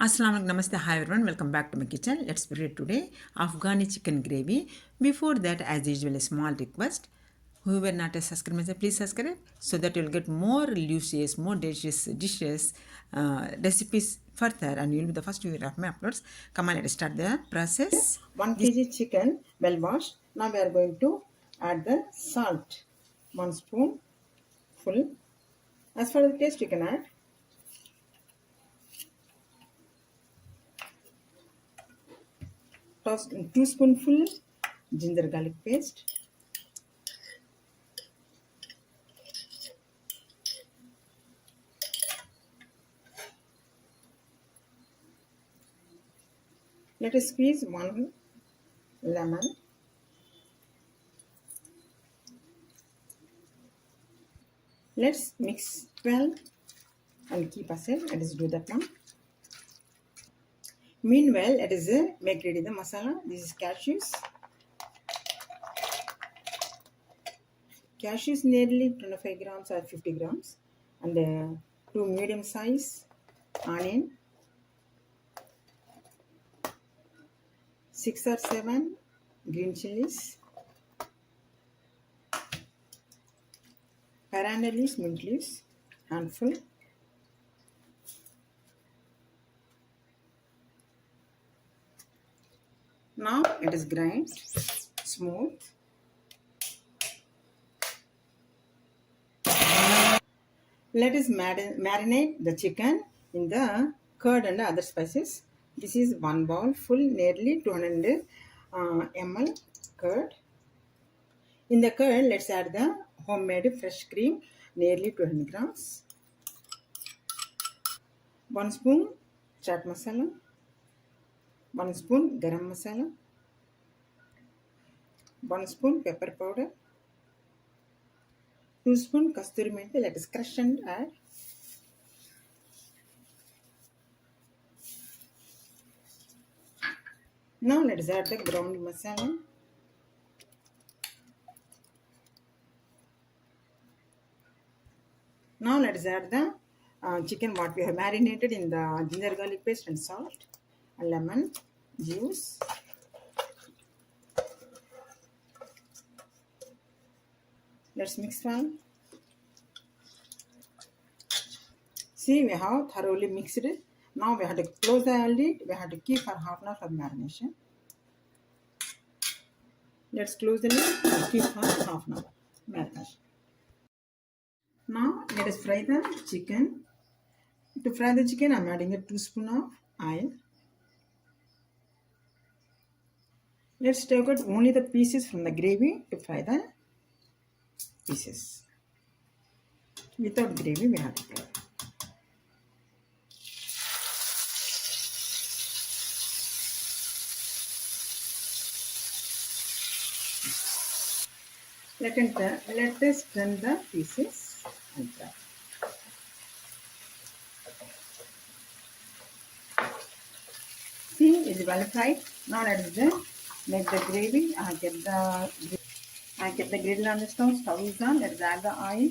Assalamu alaikum, namaste, hi everyone, welcome back to my kitchen. Let's prepare today Afghani chicken gravy. Before that, as usual, a small request. Whoever not a subscriber, please subscribe so that you'll get more delicious, more delicious dishes, recipes further, and you'll be the first viewer of my uploads. Come on, let's start the process. 1 kg chicken well washed. Now we are going to add the salt. 1 spoon full. As for the taste, you can add 2 spoonful ginger garlic paste. Let us squeeze 1 lemon. Let's mix well and keep aside. Let us do that now. Meanwhile, let us make ready the masala. This is cashews. Cashews nearly 25 grams or 50 grams. And 2 medium size onion. 6 or 7 green chilies, coriander leaves, mint leaves, handful. Now it is grind smooth. Let us marinate the chicken in the curd and other spices. This is 1 bowl full, nearly 200 ml curd. In the curd, let's add the homemade fresh cream, nearly 200 grams. 1 spoon chaat masala. 1 spoon garam masala. 1 spoon pepper powder. 2 spoon kasturi menthi. Let us crush and add. Now let us add the ground masala. Now let us add the chicken what we have marinated in the ginger garlic paste and salt and lemon juice. Let's mix well. See, we have thoroughly mixed it. Now we have to close the lid. We have to keep for half an hour for marination. Let's close the lid and keep for half an hour marination. Now let us fry the chicken. To fry the chicken, I am adding a 2 spoons of oil. Let's take out only the pieces from the gravy to fry the pieces. Without gravy, we have to fry. Let us turn the pieces and fry. See, it is well fried. Now let us make the gravy. I kept the griddle on the stove. Stove is on. Let's add the oil.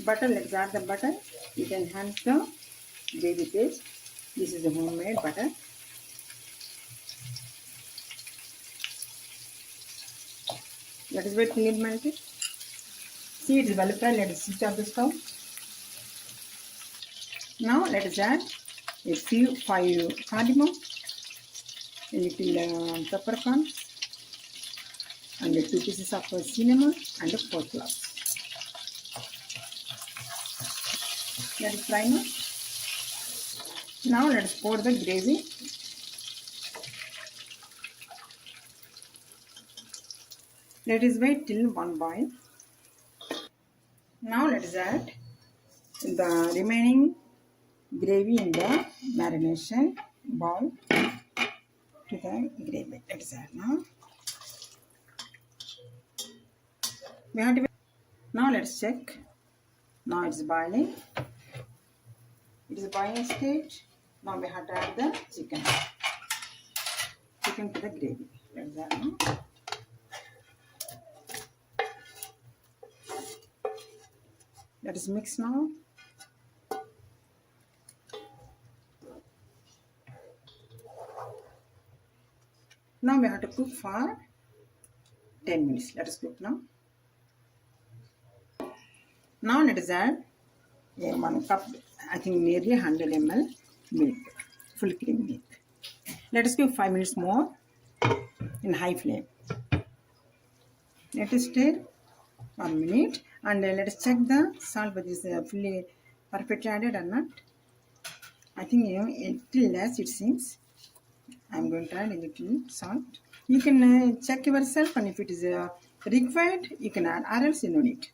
Butter. Let's add the butter. You can enhance the gravy taste. This is the homemade butter. Let us wait till it melted. See, it is well fried. Let us switch off the stove. Now let us add a few 5 cardamom, a little peppercorn, and 2 pieces of cinnamon and 4 cloves. Let it fry now. Now let us pour the gravy. Let us wait till 1 boil. Now let us add the remaining gravy in the marination bowl to the gravy. Let us add now. We have to wait. Now let's check. Now it's boiling. It is boiling stage. Now we have to add the chicken. Chicken to the gravy. Let's add now. Let us mix now. Now we have to cook for 10 minutes. Let us cook now. Now let us add 1 cup, I think nearly 100 ml milk, full cream milk. Let us cook 5 minutes more in high flame. Let us stir 1 minute and let us check the salt whether is fully perfectly added or not. I think a little less it seems. I am going to add a little salt. You can check yourself, and if it is required, you can add, or else you no need.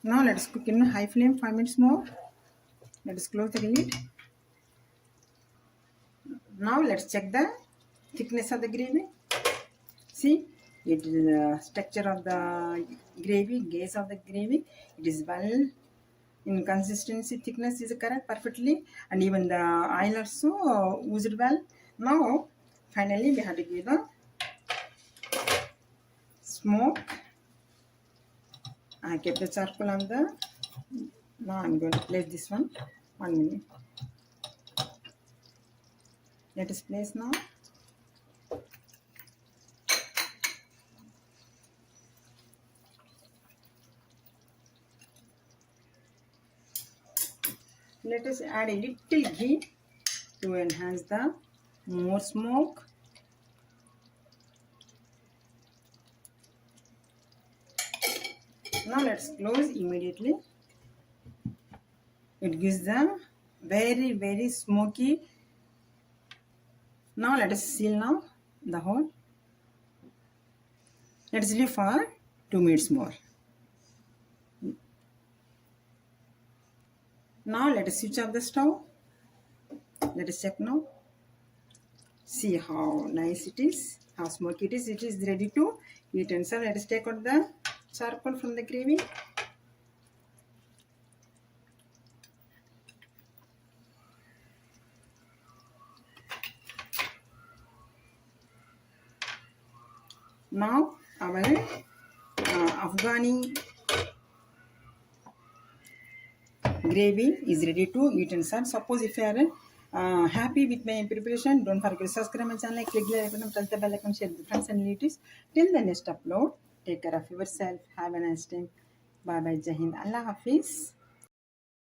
Now let us cook in high flame 5 minutes more. Let us close the lid. Now let's check the thickness of the gravy. See, it is the structure of the gravy, gaze of the gravy. It is well in consistency, thickness is correct perfectly, and even the oil also oozed well. Now, finally, we have to give the smoke. I kept the charcoal on the. Now I'm going to place this one. 1 minute. Let us place now. Let us add a little ghee to enhance the more smoke. Now let's close immediately. It gives the very smoky. Now let us seal now the hole. Let us leave for 2 minutes more. Now let us switch off the stove. Let us check now. See how nice it is, how smoky it is. It is ready to eat and serve. Let us take out the charcoal from the gravy. Now our Afghani gravy is ready to eat and serve. Suppose if you are happy with my preparation, don't forget to subscribe my channel, click the icon, press the bell icon, share with friends and relatives. Till the next upload, take care of yourself. Have a nice time. Bye bye. Jai Hind. Allah Hafiz.